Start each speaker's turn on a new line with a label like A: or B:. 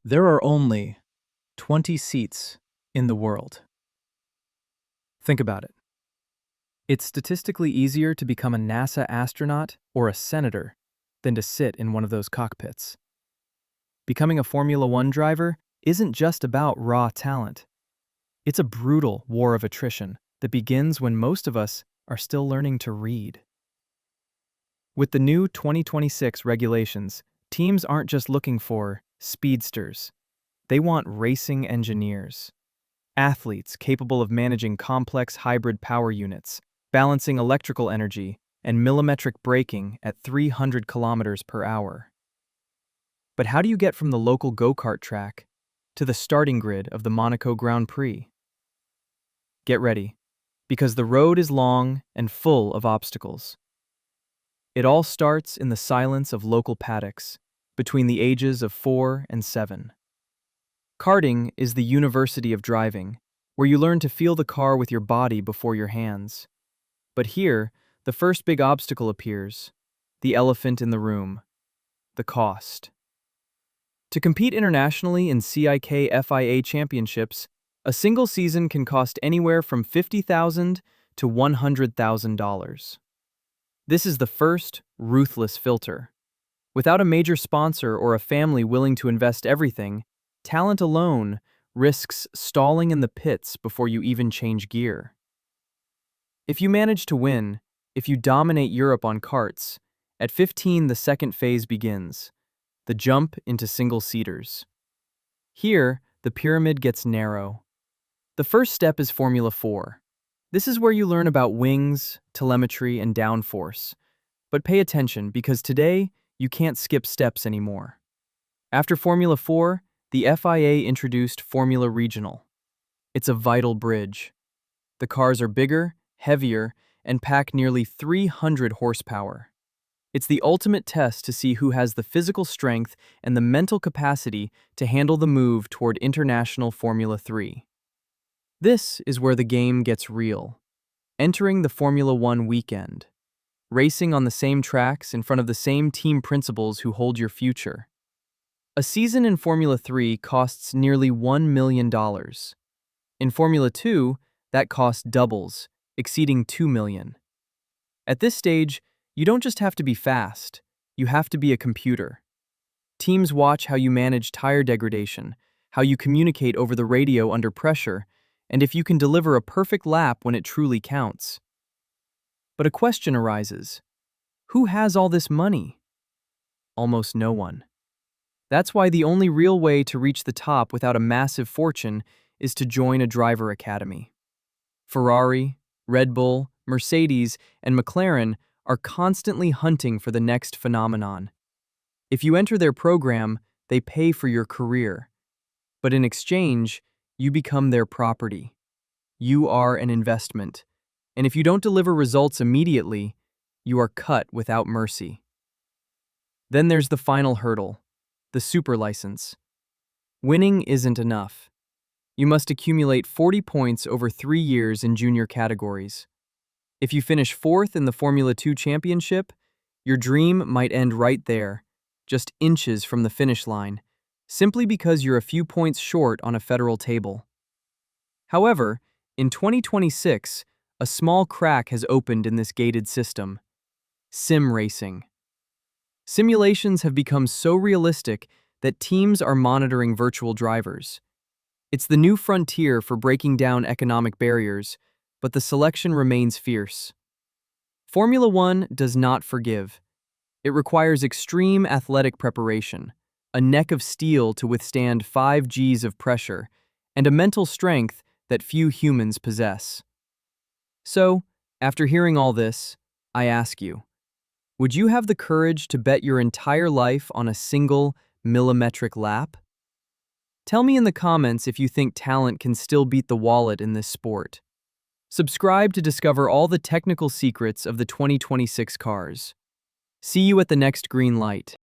A: There are only 20 seats in the world. Think about it. It's statistically easier to become a NASA astronaut or a senator than to sit in one of those cockpits. Becoming a Formula One driver isn't just about raw talent. It's a brutal war of attrition that begins when most of us are still learning to read. With the new 2026 regulations, teams aren't just looking for speedsters. They want racing engineers. Athletes capable of managing complex hybrid power units, balancing electrical energy, and millimetric braking at 300 kilometers per hour. But how do you get from the local go-kart track to the starting grid of the Monaco Grand Prix? Get ready, because the road is long and full of obstacles. It all starts in the silence of local paddocks, between the ages of 4 and 7. Karting is the university of driving, where you learn to feel the car with your body before your hands. But here, the first big obstacle appears, the elephant in the room, the cost. To compete internationally in CIK FIA championships, a single season can cost anywhere from $50,000 to $100,000. This is the first ruthless filter. Without a major sponsor or a family willing to invest everything, talent alone risks stalling in the pits before you even change gear. If you manage to win, if you dominate Europe on karts, at 15 the second phase begins, the jump into single-seaters. Here, the pyramid gets narrow. The first step is Formula 4. This is where you learn about wings, telemetry, and downforce. But pay attention, because today, you can't skip steps anymore. After Formula 4, the FIA introduced Formula Regional. It's a vital bridge. The cars are bigger, heavier, and pack nearly 300 horsepower. It's the ultimate test to see who has the physical strength and the mental capacity to handle the move toward international Formula 3. This is where the game gets real. Entering the Formula One weekend. Racing on the same tracks in front of the same team principals who hold your future. A season in Formula 3 costs nearly $1 million. In Formula 2, that cost doubles, exceeding $2 million. At this stage, you don't just have to be fast, you have to be a computer. Teams watch how you manage tire degradation, how you communicate over the radio under pressure, and if you can deliver a perfect lap when it truly counts. But a question arises. Who has all this money? Almost no one. That's why the only real way to reach the top without a massive fortune is to join a driver academy. Ferrari, Red Bull, Mercedes, and McLaren are constantly hunting for the next phenomenon. If you enter their program, they pay for your career. But in exchange, you become their property. You are an investment. And if you don't deliver results immediately, you are cut without mercy. Then there's the final hurdle, the super license. Winning isn't enough. You must accumulate 40 points over 3 years in junior categories. If you finish 4th in the Formula 2 championship, your dream might end right there, just inches from the finish line, simply because you're a few points short on a federal table. However, in 2026, a small crack has opened in this gated system. Sim racing. Simulations have become so realistic that teams are monitoring virtual drivers. It's the new frontier for breaking down economic barriers, but the selection remains fierce. Formula One does not forgive. It requires extreme athletic preparation, a neck of steel to withstand 5 Gs of pressure, and a mental strength that few humans possess. So, after hearing all this, I ask you, would you have the courage to bet your entire life on a single millimetric lap? Tell me in the comments if you think talent can still beat the wallet in this sport. Subscribe to discover all the technical secrets of the 2026 cars. See you at the next green light.